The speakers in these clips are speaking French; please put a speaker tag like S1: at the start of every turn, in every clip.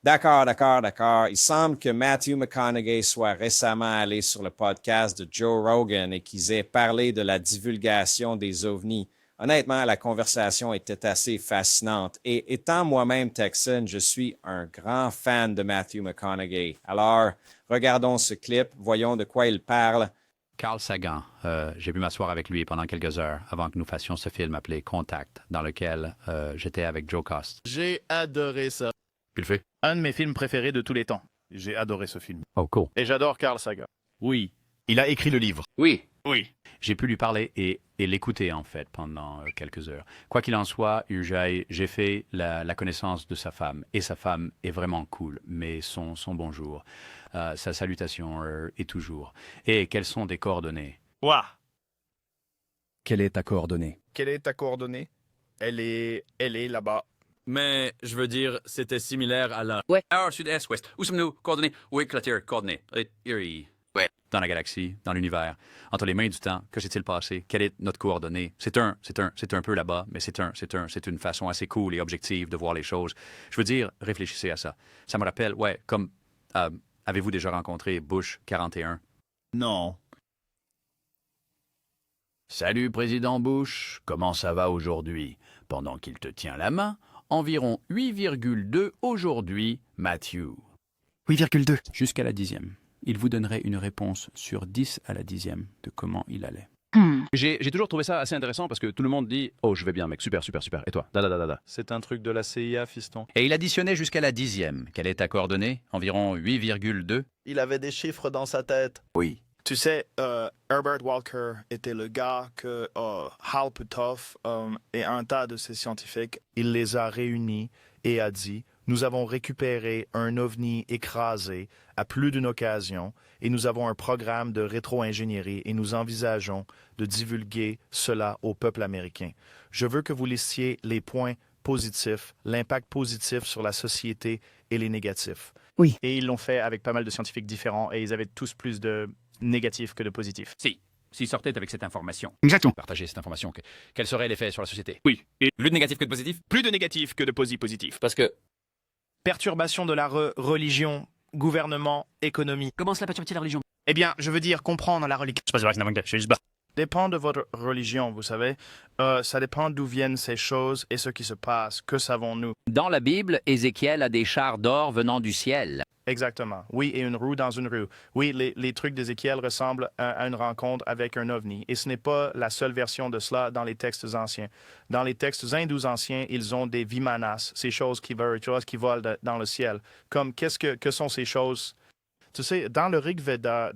S1: D'accord, d'accord, d'accord. Il semble que Matthew McConaughey soit récemment allé sur le podcast de Joe Rogan et qu'ils aient parlé de la divulgation des ovnis. Honnêtement, la conversation était assez fascinante. Et étant moi-même texan, je suis un grand fan de Matthew McConaughey. Alors, regardons ce clip, voyons de quoi il parle.
S2: Carl Sagan, j'ai pu m'asseoir avec lui pendant quelques heures avant que nous fassions ce film appelé Contact, dans lequel j'étais avec Joe Cost.
S3: J'ai adoré ça.
S2: Tu le fais?
S3: Un de mes films préférés de tous les temps. J'ai adoré ce film.
S2: Oh, cool.
S3: Et j'adore Carl Sagan. Oui. Il a écrit le livre.
S2: Oui.
S3: Oui.
S2: J'ai pu lui parler et l'écouter, en fait, pendant quelques heures. Quoi qu'il en soit, j'ai fait la connaissance de sa femme. Et sa femme est vraiment cool, mais son bonjour, sa salutation est toujours. Et quelles sont tes coordonnées?
S3: Ouah.
S4: Quelle est ta coordonnée?
S3: Quelle est ta coordonnée? Elle est là-bas.
S5: Mais, je veux dire, c'était similaire à la...
S2: Ouais. Nord, sud, est, ouest. Où sommes-nous? Coordonnées. Où éclatir? Coordonnées. Erie. Ouais. Dans la galaxie, dans l'univers, entre les mains du temps, que s'est-il passé? Quelle est notre coordonnée? C'est un peu là-bas, mais c'est une façon assez cool et objective de voir les choses. Je veux dire, réfléchissez à ça. Ça me rappelle, ouais, comme, avez-vous déjà rencontré Bush 41?
S3: Non.
S2: Salut, Président Bush. Comment ça va aujourd'hui? Pendant qu'il te tient la main, environ 8,2 aujourd'hui, Matthew.
S4: 8,2.
S2: Jusqu'à la 10e. Il vous donnerait une réponse sur 10 à la 10e de comment il allait.
S4: J'ai toujours trouvé ça assez intéressant parce que tout le monde dit « Oh, je vais bien, mec, super, super, super. Et toi? Da, da, da, da, da. »
S3: C'est un truc de la CIA, fiston.
S2: Et il additionnait jusqu'à la 10e. Quelle est ta coordonnée? Environ 8,2.
S3: Il avait des chiffres dans sa tête.
S2: Oui.
S3: Tu sais, Herbert Walker était le gars que Hal Puthoff et un tas de ses scientifiques, il les a réunis et a dit « Nous avons récupéré un ovni écrasé à plus d'une occasion et nous avons un programme de rétro-ingénierie et nous envisageons de divulguer cela au peuple américain. Je veux que vous listiez les points positifs, l'impact positif sur la société et les négatifs. »
S4: Oui.
S3: Et ils l'ont fait avec pas mal de scientifiques différents et ils avaient tous plus de négatif que de positif.
S2: S'il sortait avec cette information,
S4: Exactement.
S2: partager cette information, quel serait l'effet sur la société?
S3: Oui, et
S5: Plus de négatif que de positif?
S3: plus de négatif que de positif.
S5: Parce que...
S3: Perturbation de la religion, gouvernement, économie.
S2: Comment cela perturbe-t-il la religion?
S3: Eh bien, je veux dire comprendre la religion. Je sais pas, dépend de votre religion, vous savez. Ça dépend d'où viennent ces choses et ce qui se passe. Que savons-nous?
S6: Dans la Bible, Ézéchiel a des chars d'or venant du ciel.
S3: Exactement. Oui, et une roue dans une rue. Oui, les trucs d'Ézéchiel ressemblent à une rencontre avec un ovni. Et ce n'est pas la seule version de cela dans les textes anciens. Dans les textes hindous anciens, ils ont des vimanas, ces choses qui volent dans le ciel. Comme que sont ces choses? Tu sais, dans le Rig Veda,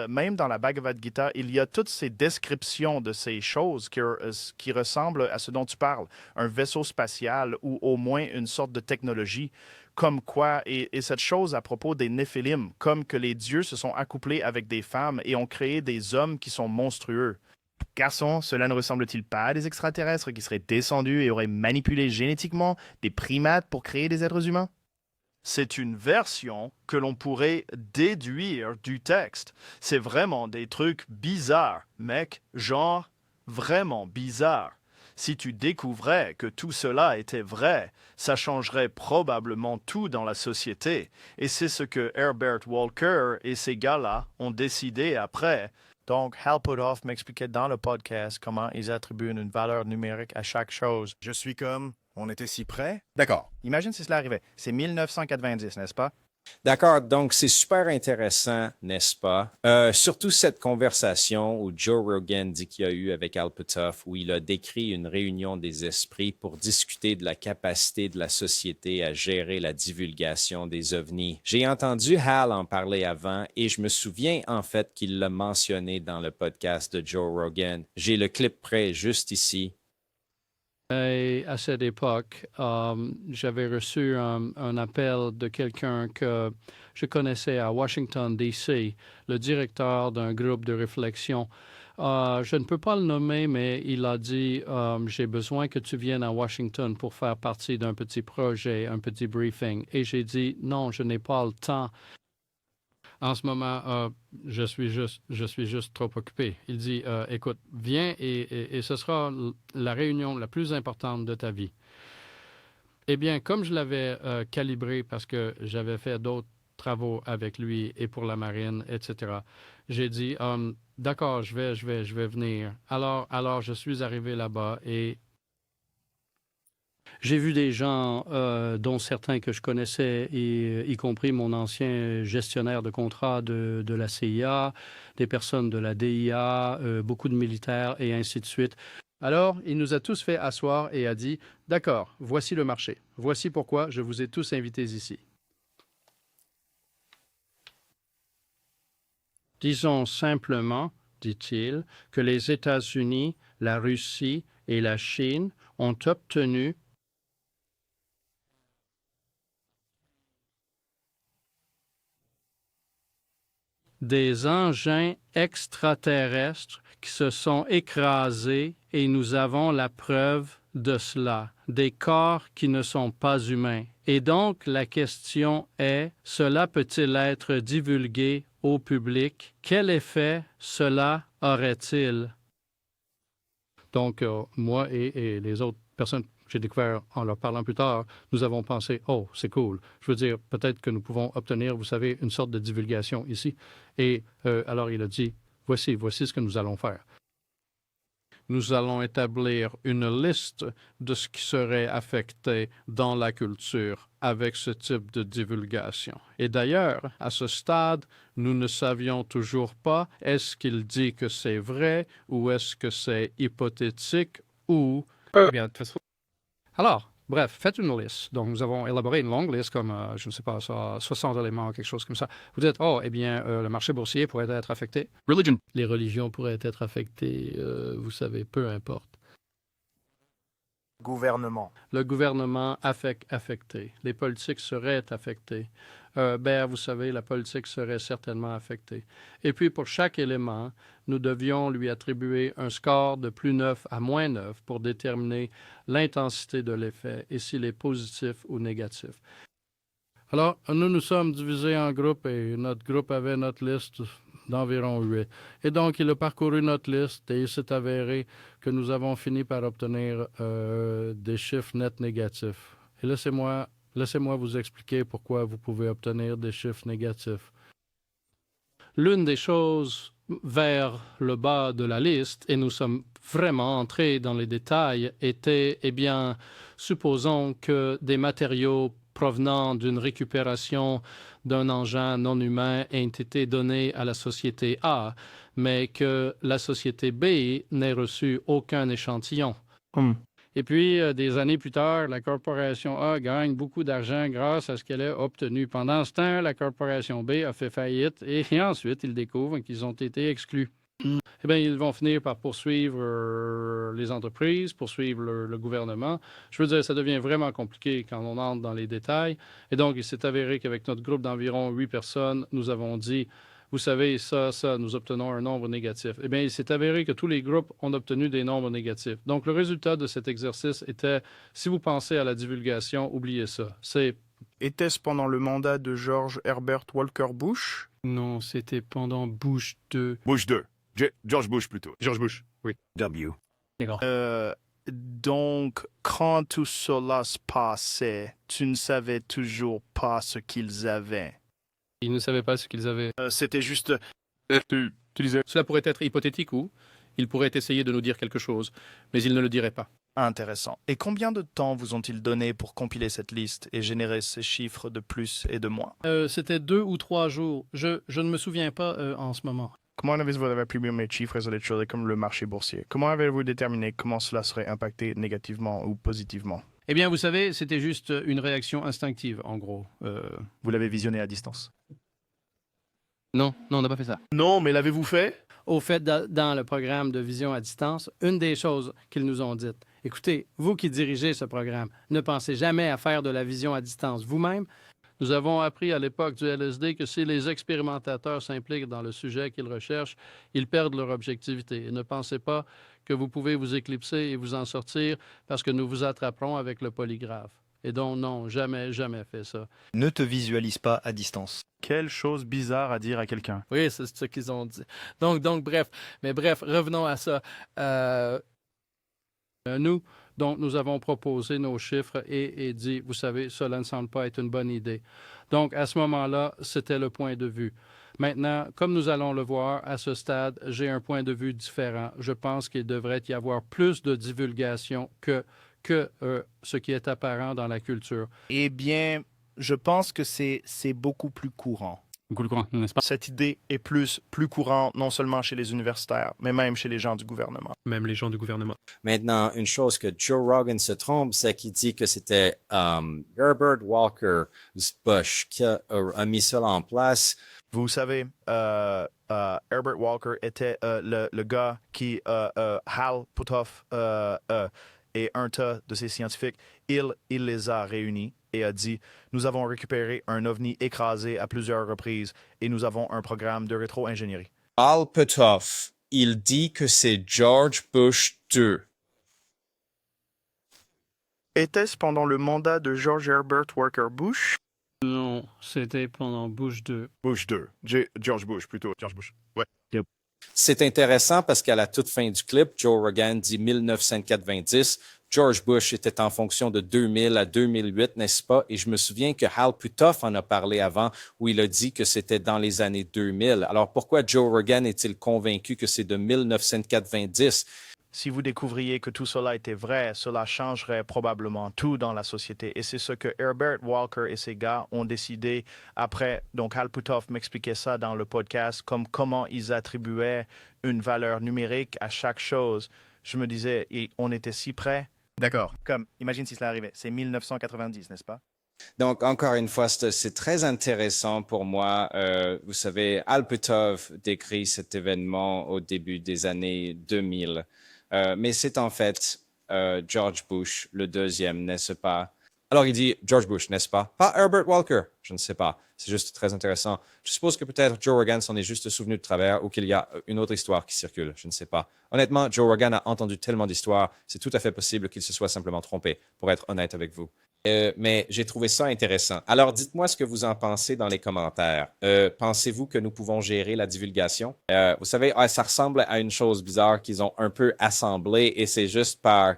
S3: même dans la Bhagavad Gita, il y a toutes ces descriptions de ces choses qui ressemblent à ce dont tu parles. Un vaisseau spatial ou au moins une sorte de technologie. Comme quoi, et cette chose à propos des Néphilim, comme que les dieux se sont accouplés avec des femmes et ont créé des hommes qui sont monstrueux. Garçon, cela ne ressemble-t-il pas à des extraterrestres qui seraient descendus et auraient manipulé génétiquement des primates pour créer des êtres humains? C'est une version que l'on pourrait déduire du texte. C'est vraiment des trucs bizarres, mec, genre vraiment bizarres. Si tu découvrais que tout cela était vrai, ça changerait probablement tout dans la société. Et c'est ce que Herbert Walker et ces gars-là ont décidé après. Donc, Hal Puthoff m'expliquait dans le podcast comment ils attribuent une valeur numérique à chaque chose. Je suis comme, on était si près. D'accord. Imagine si cela arrivait. C'est 1990, n'est-ce pas?
S1: D'accord, donc c'est super intéressant, n'est-ce pas? Surtout cette conversation où Joe Rogan dit qu'il y a eu avec Al Puthoff, où il a décrit une réunion des esprits pour discuter de la capacité de la société à gérer la divulgation des ovnis. J'ai entendu Hal en parler avant et je me souviens en fait qu'il l'a mentionné dans le podcast de Joe Rogan. J'ai le clip prêt juste ici.
S7: Et à cette époque, j'avais reçu un appel de quelqu'un que je connaissais à Washington, D.C., le directeur d'un groupe de réflexion. Je ne peux pas le nommer, mais il a dit j'ai besoin que tu viennes à Washington pour faire partie d'un petit projet, un petit briefing. Et j'ai dit non, je n'ai pas le temps. En ce moment, je suis juste trop occupé. Il dit, écoute, viens et ce sera la réunion la plus importante de ta vie. Eh bien, comme je l'avais calibré parce que j'avais fait d'autres travaux avec lui et pour la marine, etc., j'ai dit, d'accord, je vais venir. Alors, je suis arrivé là-bas et j'ai vu des gens, dont certains que je connaissais, y compris mon ancien gestionnaire de contrat de la CIA, des personnes de la DIA, beaucoup de militaires et ainsi de suite. Alors, il nous a tous fait asseoir et a dit, d'accord, voici le marché. Voici pourquoi je vous ai tous invités ici. Disons simplement, dit-il, que les États-Unis, la Russie et la Chine ont obtenu des engins extraterrestres qui se sont écrasés et nous avons la preuve de cela, des corps qui ne sont pas humains. Et donc, la question est, cela peut-il être divulgué au public? Quel effet cela aurait-il? Donc, moi et les autres personnes que j'ai découvert en leur parlant plus tard, nous avons pensé, oh, c'est cool. Je veux dire, peut-être que nous pouvons obtenir, vous savez, une sorte de divulgation ici. Et alors, il a dit, voici ce que nous allons faire. Nous allons établir une liste de ce qui serait affecté dans la culture avec ce type de divulgation. Et d'ailleurs, à ce stade, nous ne savions toujours pas est-ce qu'il dit que c'est vrai ou est-ce que c'est hypothétique ou... Eh bien, de toute façon... Alors, bref, faites une liste. Donc, nous avons élaboré une longue liste comme, je ne sais pas, 60 éléments, quelque chose comme ça. Vous dites, oh, eh bien, le marché boursier pourrait être affecté.
S2: Religion.
S7: Les religions pourraient être affectées, vous savez, peu importe.
S3: Gouvernement.
S7: Le gouvernement affecté. Les politiques seraient affectés. Vous savez, la politique serait certainement affectée. Et puis, pour chaque élément, nous devions lui attribuer un score de plus 9 à moins 9 pour déterminer l'intensité de l'effet et s'il est positif ou négatif. Alors, nous sommes divisés en groupes et notre groupe avait notre liste d'environ 8. Et donc, il a parcouru notre liste et il s'est avéré que nous avons fini par obtenir des chiffres nets négatifs. Et laissez-moi vous expliquer pourquoi vous pouvez obtenir des chiffres négatifs. L'une des choses vers le bas de la liste, et nous sommes vraiment entrés dans les détails, était, eh bien, supposons que des matériaux provenant d'une récupération d'un engin non humain aient été donnés à la société A, mais que la société B n'ait reçu aucun échantillon. Et puis, des années plus tard, la corporation A gagne beaucoup d'argent grâce à ce qu'elle a obtenu. Pendant ce temps, la corporation B a fait faillite et ensuite, ils découvrent qu'ils ont été exclus. Eh bien, ils vont finir par poursuivre les entreprises, poursuivre le gouvernement. Je veux dire, ça devient vraiment compliqué quand on entre dans les détails. Et donc, il s'est avéré qu'avec notre groupe d'environ 8 personnes, nous avons dit, vous savez, ça, nous obtenons un nombre négatif. Eh bien, il s'est avéré que tous les groupes ont obtenu des nombres négatifs. Donc, le résultat de cet exercice était, si vous pensez à la divulgation, oubliez ça.
S3: Était-ce pendant le mandat de George Herbert Walker Bush?
S7: Non, c'était pendant Bush 2.
S8: Bush 2. George Bush plutôt.
S4: George Bush, oui.
S8: W.
S3: Donc, quand tout cela se passait, tu ne savais toujours pas ce qu'ils avaient.
S7: Ils ne savaient pas ce qu'ils avaient.
S3: C'était juste...
S4: Tu disais...
S7: Cela pourrait être hypothétique ou ils pourraient essayer de nous dire quelque chose, mais ils ne le diraient pas.
S3: Intéressant. Et combien de temps vous ont-ils donné pour compiler cette liste et générer ces chiffres de plus et de moins?
S7: C'était 2 ou 3 jours. Je ne me souviens pas en ce moment.
S3: Comment avez-vous attribué mes chiffres et autres choses comme le marché boursier? Comment avez-vous déterminé comment cela serait impacté négativement ou positivement?
S7: Eh bien, vous savez, c'était juste une réaction instinctive, en gros.
S3: Vous l'avez visionné à distance?
S7: Non, on n'a pas fait ça.
S3: Non, mais l'avez-vous fait?
S7: Au fait, dans le programme de vision à distance, une des choses qu'ils nous ont dites, écoutez, vous qui dirigez ce programme, ne pensez jamais à faire de la vision à distance vous-même. Nous avons appris à l'époque du LSD que si les expérimentateurs s'impliquent dans le sujet qu'ils recherchent, ils perdent leur objectivité. Et ne pensez pas que vous pouvez vous éclipser et vous en sortir parce que nous vous attraperons avec le polygraphe. Et donc, non, jamais fait ça.
S9: Ne te visualise pas à distance.
S3: Quelle chose bizarre à dire à quelqu'un.
S7: Oui, c'est ce qu'ils ont dit. Donc, bref. Mais bref, revenons à ça. Nous, Donc, nous avons proposé nos chiffres et dit, vous savez, cela ne semble pas être une bonne idée. Donc, à ce moment-là, c'était le point de vue. Maintenant, comme nous allons le voir, à ce stade, j'ai un point de vue différent. Je pense qu'il devrait y avoir plus de divulgation que ce qui est apparent dans la culture.
S3: Eh bien, je pense que c'est beaucoup plus courant.
S2: Beaucoup de courant, n'est-ce pas?
S3: Cette idée est plus courante, non seulement chez les universitaires, mais même chez les gens du gouvernement.
S10: Même les gens du gouvernement.
S1: Maintenant, une chose que Joe Rogan se trompe, c'est qu'il dit que c'était Herbert Walker Bush qui a mis cela en place.
S3: Vous savez, Herbert Walker était le gars qui, Hal Puthoff et un tas de ses scientifiques, il les a réunis et a dit « Nous avons récupéré un ovni écrasé à plusieurs reprises et nous avons un programme de rétro-ingénierie. »
S1: Hal Puthoff, il dit que c'est George Bush II.
S3: Était-ce pendant le mandat de George Herbert Walker Bush?
S7: Non, c'était pendant Bush II.
S8: Bush 2. George Bush, plutôt. George Bush. Ouais.
S1: C'est intéressant parce qu'à la toute fin du clip, Joe Rogan dit 1990. George Bush était en fonction de 2000 à 2008, n'est-ce pas? Et je me souviens que Hal Puthoff en a parlé avant, où il a dit que c'était dans les années 2000. Alors pourquoi Joe Rogan est-il convaincu que c'est de 1990?
S3: Si vous découvriez que tout cela était vrai, cela changerait probablement tout dans la société. Et c'est ce que Herbert Walker et ses gars ont décidé après. Donc, Hal Puthoff m'expliquait ça dans le podcast, comme comment ils attribuaient une valeur numérique à chaque chose. Je me disais, on était si près.
S9: D'accord. Comme, imagine si cela arrivait. C'est 1990, n'est-ce pas?
S1: Donc, encore une fois, c'est très intéressant pour moi. Vous savez, Hal Puthoff décrit cet événement au début des années 2000. Mais c'est en fait George Bush, le deuxième, n'est-ce pas? Alors, il dit George Bush, n'est-ce pas? Pas Herbert Walker. Je ne sais pas. C'est juste très intéressant. Je suppose que peut-être Joe Rogan s'en est juste souvenu de travers ou qu'il y a une autre histoire qui circule. Je ne sais pas. Honnêtement, Joe Rogan a entendu tellement d'histoires. C'est tout à fait possible qu'il se soit simplement trompé, pour être honnête avec vous. Mais j'ai trouvé ça intéressant. Alors, dites-moi ce que vous en pensez dans les commentaires. Pensez-vous que nous pouvons gérer la divulgation? Vous savez, ça ressemble à une chose bizarre qu'ils ont un peu assemblée et c'est juste par,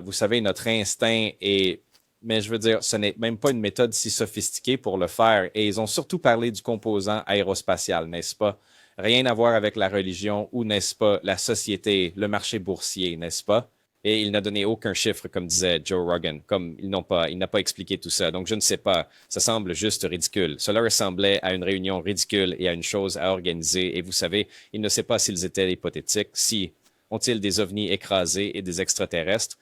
S1: vous savez, notre instinct et... Mais je veux dire, ce n'est même pas une méthode si sophistiquée pour le faire. Et ils ont surtout parlé du composant aérospatial, n'est-ce pas? Rien à voir avec la religion ou, n'est-ce pas, la société, le marché boursier, n'est-ce pas? Et il n'a donné aucun chiffre, comme disait Joe Rogan, comme il n'a pas expliqué tout ça. Donc, je ne sais pas. Ça semble juste ridicule. Cela ressemblait à une réunion ridicule et à une chose à organiser. Et vous savez, il ne sait pas s'ils étaient hypothétiques. Si ont-ils des ovnis écrasés et des extraterrestres?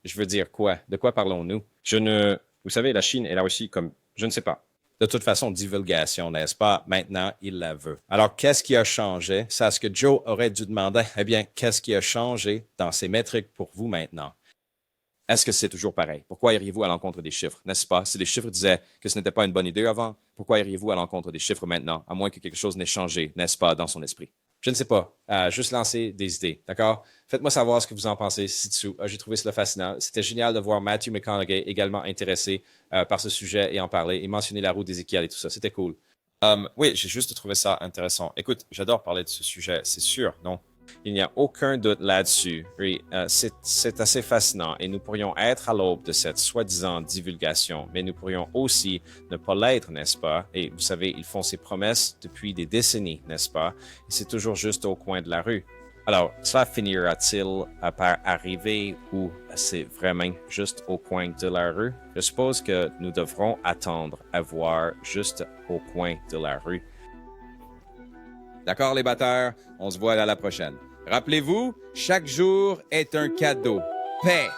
S1: Je veux dire quoi? De quoi parlons-nous? Vous savez, la Chine et la Russie, comme, je ne sais pas. De toute façon, divulgation, n'est-ce pas? Maintenant, il la veut. Alors, qu'est-ce qui a changé? C'est ce que Joe aurait dû demander. Eh bien, qu'est-ce qui a changé dans ces métriques pour vous maintenant? Est-ce que c'est toujours pareil? Pourquoi iriez-vous à l'encontre des chiffres, n'est-ce pas? Si les chiffres disaient que ce n'était pas une bonne idée avant, pourquoi iriez-vous à l'encontre des chiffres maintenant, à moins que quelque chose n'ait changé, n'est-ce pas, dans son esprit? Je ne sais pas. Juste lancer des idées, d'accord? Faites-moi savoir ce que vous en pensez ci-dessous. J'ai trouvé cela fascinant. C'était génial de voir Matthew McConaughey également intéressé par ce sujet et en parler et mentionner la roue d'Ézéchiel et tout ça. C'était cool. Oui, j'ai juste trouvé ça intéressant. Écoute, j'adore parler de ce sujet, c'est sûr, non? Il n'y a aucun doute là-dessus. Oui, c'est assez fascinant et nous pourrions être à l'aube de cette soi-disant divulgation, mais nous pourrions aussi ne pas l'être, n'est-ce pas? Et vous savez, ils font ces promesses depuis des décennies, n'est-ce pas? Et c'est toujours juste au coin de la rue. Alors, cela finira-t-il par arriver ou c'est vraiment juste au coin de la rue? Je suppose que nous devrons attendre à voir juste au coin de la rue. D'accord, les batteurs? On se voit à la prochaine. Rappelez-vous, chaque jour est un cadeau. Paix!